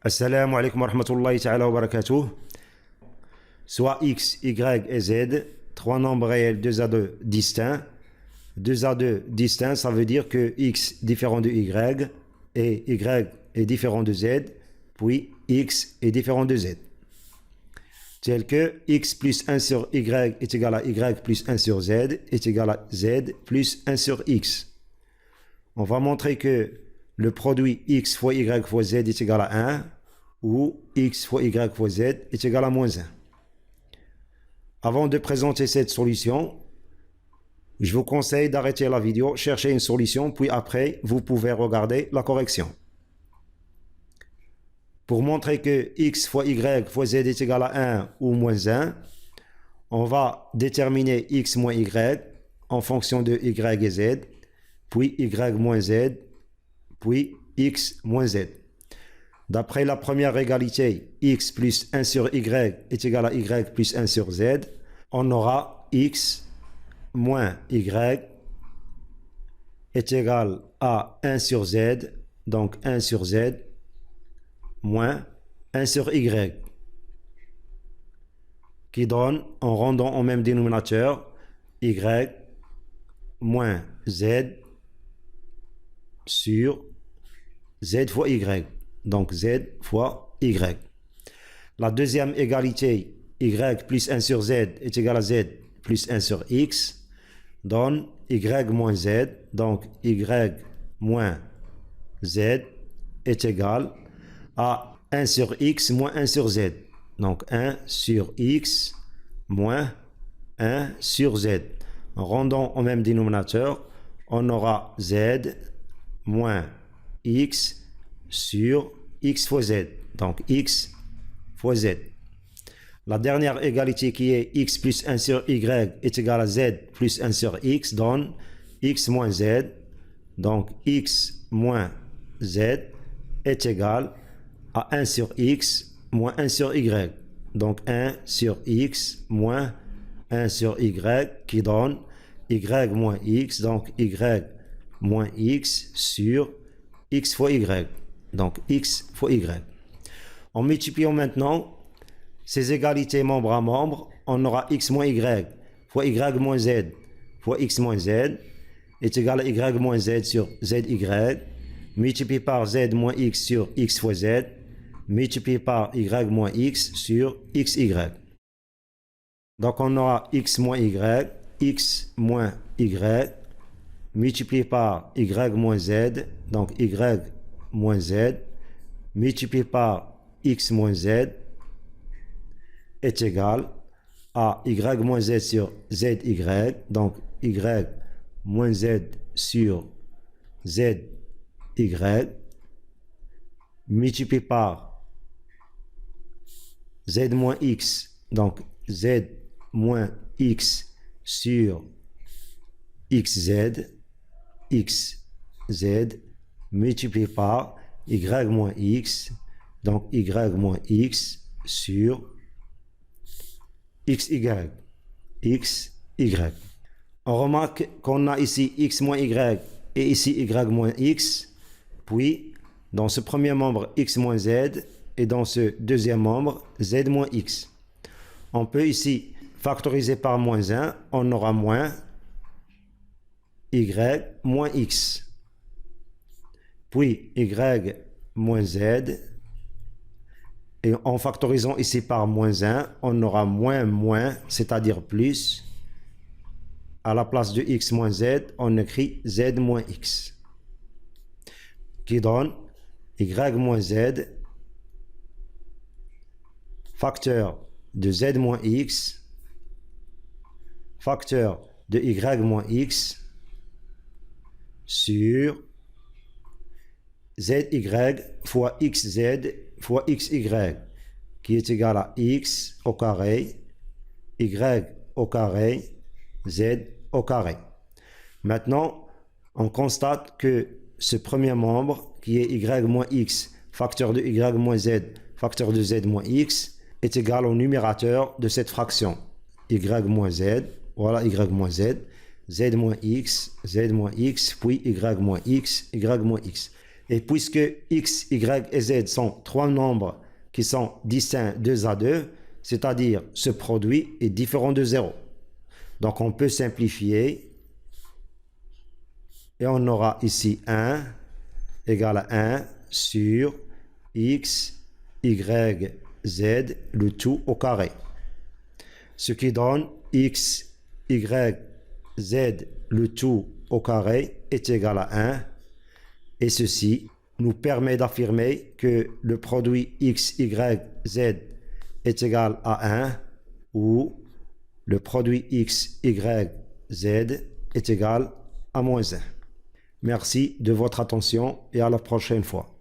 Assalamu alaikum wa rahmatullahi ta'ala wa barakatuh. Soit x, y et z, trois nombres réels 2 à 2 distincts. 2 à 2 distincts, ça veut dire que x différent de y et y est différent de z, puis x est différent de z. Tel que x plus 1 sur y est égal à y plus 1 sur z est égal à z plus 1 sur x. On va montrer que le produit x fois y fois z est égal à 1 ou x fois y fois z est égal à moins 1. Avant de présenter cette solution, je vous conseille d'arrêter la vidéo, chercher une solution, puis après, vous pouvez regarder la correction. Pour montrer que x fois y fois z est égal à 1 ou moins 1, on va déterminer x moins y en fonction de y et z, puis y moins z, puis x moins z. D'après la première égalité, x plus 1 sur y est égal à y plus 1 sur z, on aura x moins y est égal à 1 sur z, donc 1 sur z, moins 1 sur y, qui donne, en rendant au même dénominateur, y moins z sur z fois y, donc z fois y. La deuxième égalité, y plus 1 sur z est égal à z plus 1 sur x, donne y moins z, donc y moins z est égal à 1 sur x moins 1 sur z, donc 1 sur x moins 1 sur z. En rendant au même dénominateur, on aura z moins x sur x fois z, donc x fois z. La dernière égalité qui est x plus 1 sur y est égal à z plus 1 sur x donne x moins z, donc x moins z est égal à 1 sur x moins 1 sur y, donc 1 sur x moins 1 sur y qui donne y moins x, donc y moins x sur x fois y, donc x fois y. En multipliant maintenant ces égalités membre à membre, on aura x moins y fois y moins z fois x moins z est égal à y moins z sur zy, multiplié par z moins x sur x fois z, multiplié par y moins x sur xy. Donc on aura x moins y, multiplié par y moins z, donc y moins z, multiplié par x moins z, est égal à y moins z sur zy, donc y moins z sur zy, multiplié par z moins x, donc z moins x sur xz, multiplié par y moins x, donc y moins x sur xy. On remarque qu'on a ici x moins y et ici y moins x, puis dans ce premier membre x moins z et dans ce deuxième membre z moins x. On peut ici factoriser par moins 1, on aura moins y moins x, puis y moins z, et en factorisant ici par moins 1, on aura moins, c'est-à-dire plus. À la place de x moins z, on écrit z moins x, qui donne y moins z, facteur de z moins x, facteur de y moins x, sur zy fois xz fois xy, qui est égal à x au carré, y au carré, z au carré. Maintenant, on constate que ce premier membre, qui est y moins x facteur de y moins z, facteur de z moins x, est égal au numérateur de cette fraction. Y moins z, voilà y moins z, z moins x, puis y moins x, y moins x. Et puisque x, y et z sont trois nombres qui sont distincts 2 à 2, c'est-à-dire ce produit est différent de 0. Donc on peut simplifier et on aura ici 1 égale à 1 sur x, y, z, le tout au carré. Ce qui donne x, y, z, le tout au carré est égal à 1. Et ceci nous permet d'affirmer que le produit x, y, z est égal à 1 ou le produit x, y, z est égal à moins 1. Merci de votre attention et à la prochaine fois.